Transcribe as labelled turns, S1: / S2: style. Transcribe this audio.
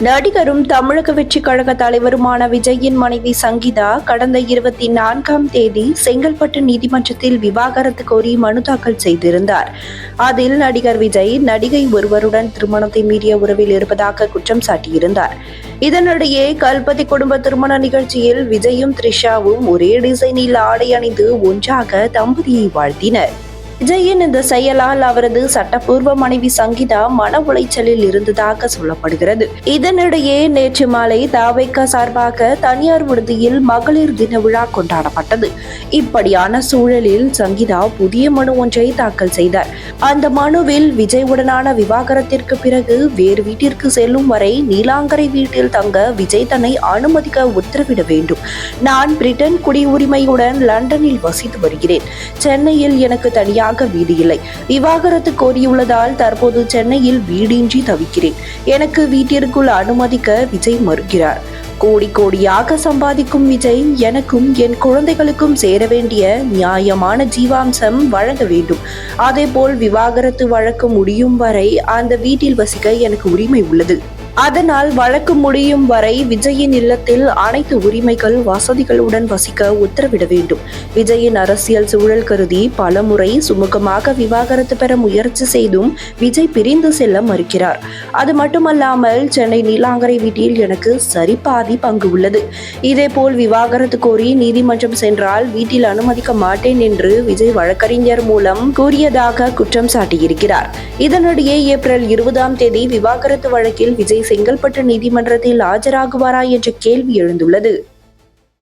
S1: நடிகரும் தமிழக வெற்றிக் கழக தலைவருமான விஜயின் மனைவி சங்கீதா கடந்த 24ஆம் தேதி செங்கல்பட்டு நீதிமன்றத்தில் விவாகரத்து கோரி மனு தாக்கல் செய்திருந்தார். அதில் நடிகர் விஜய் நடிகை ஒருவருடன் திருமணத்தை மீறிய உறவில் இருப்பதாக குற்றம் சாட்டியிருந்தார். இதனிடையே கல்பதி குடும்ப திருமண நிகழ்ச்சியில் விஜயும் த்ரிஷாவும் ஒரே டிசைனில் ஆடை அணிந்து ஒன்றாக தம்பதியை வாழ்த்தினர். விஜயின் இந்த செயலால் அவரது சட்டப்பூர்வ மனைவி சங்கீதா மன உளைச்சலில் இருந்ததாக சொல்லப்படுகிறது. இதனிடையே நேற்று மாலை தவிக சார்பாக தனியார் விடுதியில் மகளிர் தின விழா கொண்டாடப்பட்டது. இப்படியான சூழலில் சங்கீதா புதிய மனு ஒன்றை தாக்கல் செய்தார். அந்த மனுவில் விஜயுடனான விவாகரத்திற்கு பிறகு வேறு வீட்டிற்கு செல்லும் வரை நீலாங்கரை வீட்டில் தங்க விஜய் தன்னை அனுமதிக்க உத்தரவிட வேண்டும். நான் பிரிட்டன் குடியுரிமையுடன் லண்டனில் வசித்து வருகிறேன். சென்னையில் எனக்கு தனியாக வீடு இல்லை. விவாகரத்து கோரியுள்ளதால் தற்போது சென்னையில் வீடின்றி தவிக்கிறேன். எனக்கு வீட்டிற்குள் அனுமதிக்க விஜய் மறுக்கிறார். கோடியாக சம்பாதிக்கும் விஜய் எனக்கும் என் குழந்தைகளுக்கும் சேர வேண்டிய நியாயமான ஜீவாம்சம் வழங்க வேண்டும். அதேபோல் விவாகரத்து வழக்கு முடியும் வரை அந்த வீட்டில் வசிக்க எனக்கு உரிமை உள்ளது. அதனால் வழக்கு முடியும் வரை விஜயின் இல்லத்தில் அனைத்து உரிமைகள் வசதிகளுடன் வசிக்க உத்தரவிட வேண்டும். விஜயின் அரசியல் சூழல் கருதி பலமுறை சுமூகமாக விவாகரத்து பெற முயற்சி செய்தும் விஜய் பிரிந்து செல்ல மறுக்கிறார். அது மட்டுமல்லாமல் சென்னை நீலாங்கரை வீட்டில் எனக்கு சரிபாதி பங்கு உள்ளது. இதேபோல் விவாகரத்து கோரி நீதிமன்றம் சென்றால் வீட்டில் அனுமதிக்க மாட்டேன் என்று விஜய் வழக்கறிஞர் மூலம் கூறியதாக குற்றம் சாட்டியிருக்கிறார். இதனிடையே ஏப்ரல் 20ஆம் தேதி விவாகரத்து வழக்கில் விஜய் செங்கல்பட்டு நீதிமன்றத்தில் ஆஜராகுவாரா என்ற கேள்வி எழுந்துள்ளது.